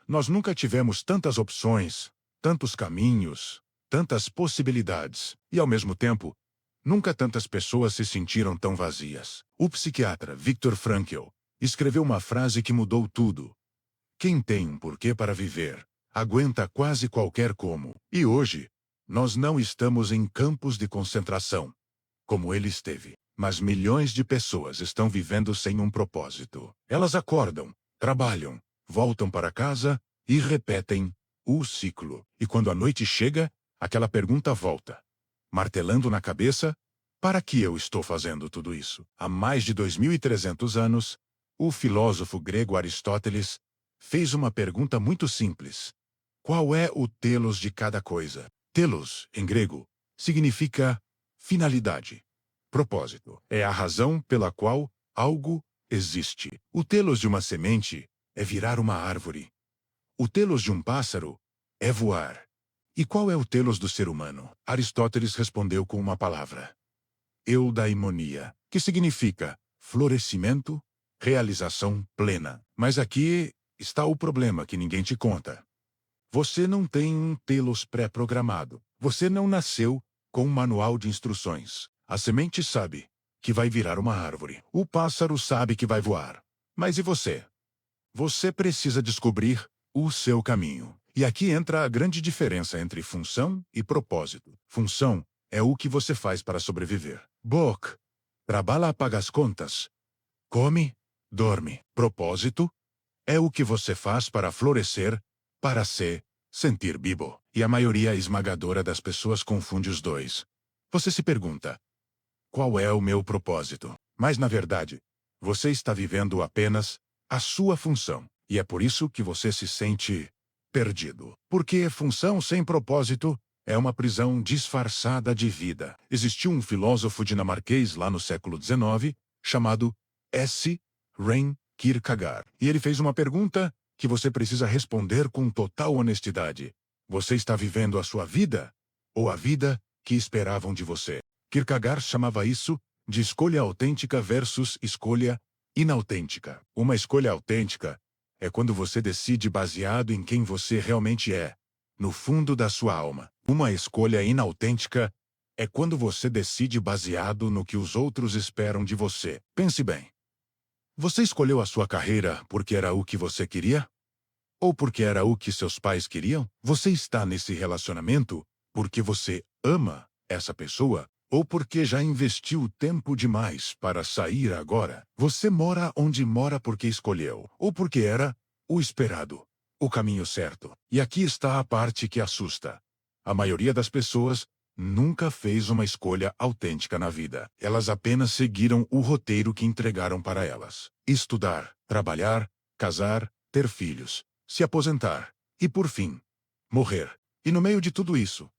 Nós nunca tivemos tantas opções, tantos caminhos, tantas possibilidades, e ao mesmo tempo, nunca tantas pessoas se sentiram tão vazias. O psiquiatra Viktor Frankl escreveu uma frase que mudou tudo. Quem tem um porquê para viver, aguenta quase qualquer como. E hoje, nós não estamos em campos de concentração, como ele esteve. Mas milhões de pessoas estão vivendo sem um propósito. Elas acordam, trabalham, voltam para casa e repetem o ciclo. E quando a noite chega, aquela pergunta volta, martelando na cabeça: para que eu estou fazendo tudo isso? Há mais de 2300 anos, o filósofo grego Aristóteles fez uma pergunta muito simples. Qual é o telos de cada coisa? Telos, em grego, significa finalidade. Propósito é a razão pela qual algo existe. O telos de uma semente é virar uma árvore. O telos de um pássaro é voar. E qual é o telos do ser humano? Aristóteles respondeu com uma palavra: eudaimonia, que significa florescimento, realização plena. Mas aqui está o problema que ninguém te conta. Você não tem um telos pré-programado. Você não nasceu com um manual de instruções. A semente sabe que vai virar uma árvore. O pássaro sabe que vai voar. Mas e você? Você precisa descobrir o seu caminho. E aqui entra a grande diferença entre função e propósito. Função é o que você faz para sobreviver. Book. Trabalha, paga as contas. Come, dorme. Propósito é o que você faz para florescer, para se sentir vivo. E a maioria esmagadora das pessoas confunde os dois. Você se pergunta: qual é o meu propósito? Mas na verdade, você está vivendo apenas a sua função. E é por isso que você se sente perdido. Porque função sem propósito é uma prisão disfarçada de vida. Existiu um filósofo dinamarquês lá no século XIX, chamado S. Ren Kierkegaard. E ele fez uma pergunta que você precisa responder com total honestidade. Você está vivendo a sua vida? Ou a vida que esperavam de você? Kierkegaard chamava isso de escolha autêntica versus escolha inautêntica. Uma escolha autêntica é quando você decide baseado em quem você realmente é, no fundo da sua alma. Uma escolha inautêntica é quando você decide baseado no que os outros esperam de você. Pense bem. Você escolheu a sua carreira porque era o que você queria? Ou porque era o que seus pais queriam? Você está nesse relacionamento porque você ama essa pessoa? Ou porque já investiu tempo demais para sair agora? Você mora onde mora porque escolheu, ou porque era o esperado, o caminho certo. E aqui está a parte que assusta. A maioria das pessoas nunca fez uma escolha autêntica na vida. Elas apenas seguiram o roteiro que entregaram para elas. Estudar, trabalhar, casar, ter filhos, se aposentar e, por fim, morrer. E no meio de tudo isso,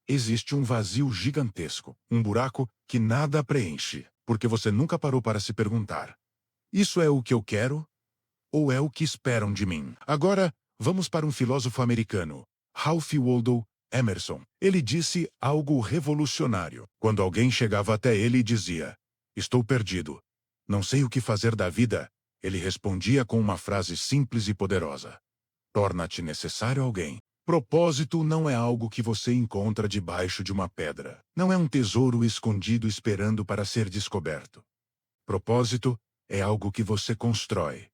existe um vazio gigantesco, um buraco que nada preenche, porque você nunca parou para se perguntar: isso é o que eu quero? Ou é o que esperam de mim? Agora, vamos para um filósofo americano, Ralph Waldo Emerson. Ele disse algo revolucionário. Quando alguém chegava até ele e dizia: estou perdido, não sei o que fazer da vida, ele respondia com uma frase simples e poderosa: torna-te necessário a alguém. Propósito não é algo que você encontra debaixo de uma pedra. Não é um tesouro escondido esperando para ser descoberto. Propósito é algo que você constrói.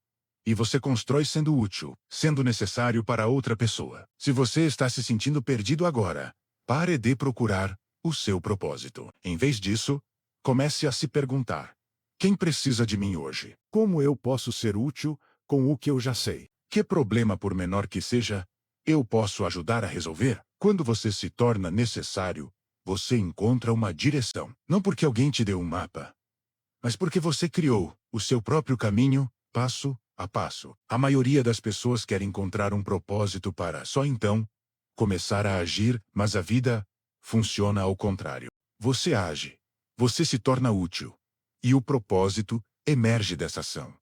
E você constrói sendo útil, sendo necessário para outra pessoa. Se você está se sentindo perdido agora, pare de procurar o seu propósito. Em vez disso, comece a se perguntar: quem precisa de mim hoje? Como eu posso ser útil com o que eu já sei? Que problema, por menor que seja, eu posso ajudar a resolver? Quando você se torna necessário, você encontra uma direção. Não porque alguém te deu um mapa, mas porque você criou o seu próprio caminho, passo a passo. A maioria das pessoas quer encontrar um propósito para só então começar a agir, mas a vida funciona ao contrário. Você age, você se torna útil, e o propósito emerge dessa ação.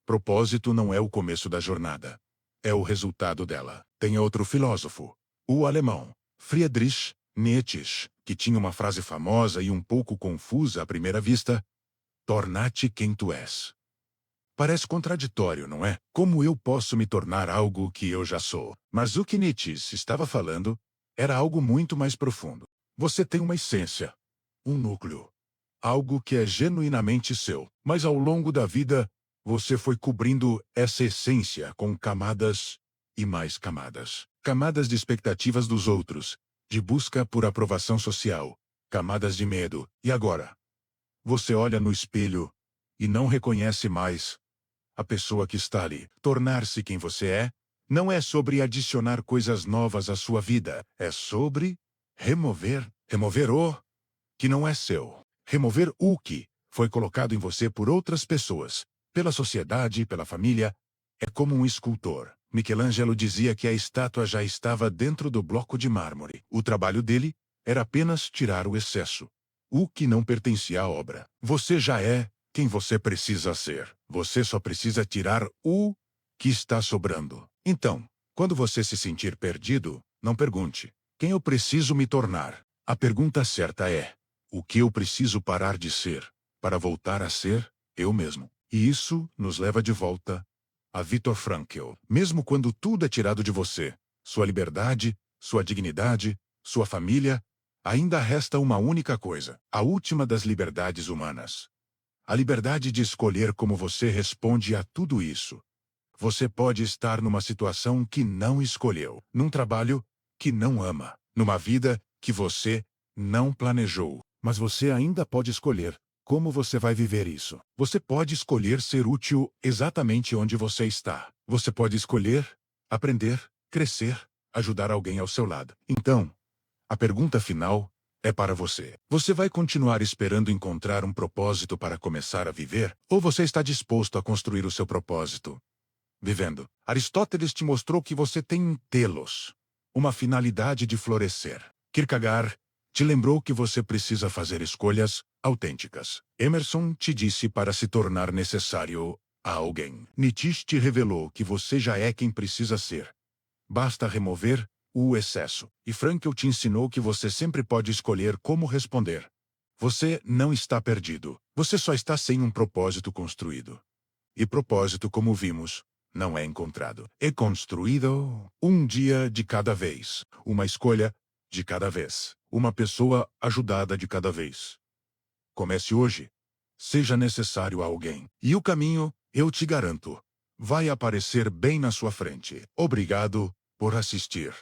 Propósito não é o começo da jornada, é o resultado dela. Tem outro filósofo, o alemão Friedrich Nietzsche, que tinha uma frase famosa e um pouco confusa à primeira vista: torna-te quem tu és. Parece contraditório, não é? Como eu posso me tornar algo que eu já sou? Mas o que Nietzsche estava falando era algo muito mais profundo. Você tem uma essência, um núcleo, algo que é genuinamente seu. Mas ao longo da vida, você foi cobrindo essa essência com camadas e mais camadas. Camadas de expectativas dos outros, de busca por aprovação social, camadas de medo. E agora? Você olha no espelho e não reconhece mais a pessoa que está ali. Tornar-se quem você é não é sobre adicionar coisas novas à sua vida. É sobre remover o que não é seu. Remover o que foi colocado em você por outras pessoas, pela sociedade, pela família. É como um escultor. Michelangelo dizia que a estátua já estava dentro do bloco de mármore. O trabalho dele era apenas tirar o excesso, o que não pertencia à obra. Você já é quem você precisa ser. Você só precisa tirar o que está sobrando. Então, quando você se sentir perdido, não pergunte: quem eu preciso me tornar? A pergunta certa é: o que eu preciso parar de ser, para voltar a ser eu mesmo? E isso nos leva de volta a Viktor Frankl. Mesmo quando tudo é tirado de você, sua liberdade, sua dignidade, sua família, ainda resta uma única coisa, a última das liberdades humanas: a liberdade de escolher como você responde a tudo isso. Você pode estar numa situação que não escolheu, num trabalho que não ama, numa vida que você não planejou. Mas você ainda pode escolher como você vai viver isso. Você pode escolher ser útil exatamente onde você está. Você pode escolher aprender, crescer, ajudar alguém ao seu lado. Então, a pergunta final é para você. Você vai continuar esperando encontrar um propósito para começar a viver? Ou você está disposto a construir o seu propósito vivendo? Aristóteles te mostrou que você tem um telos, uma finalidade de florescer. Kierkegaard te lembrou que você precisa fazer escolhas autênticas. Emerson te disse para se tornar necessário a alguém. Nietzsche te revelou que você já é quem precisa ser. Basta remover o excesso. E Frankl te ensinou que você sempre pode escolher como responder. Você não está perdido. Você só está sem um propósito construído. E propósito, como vimos, não é encontrado. É construído um dia de cada vez, uma escolha de cada vez, uma pessoa ajudada de cada vez. Comece hoje. Seja necessário a alguém. E o caminho, eu te garanto, vai aparecer bem na sua frente. Obrigado por assistir.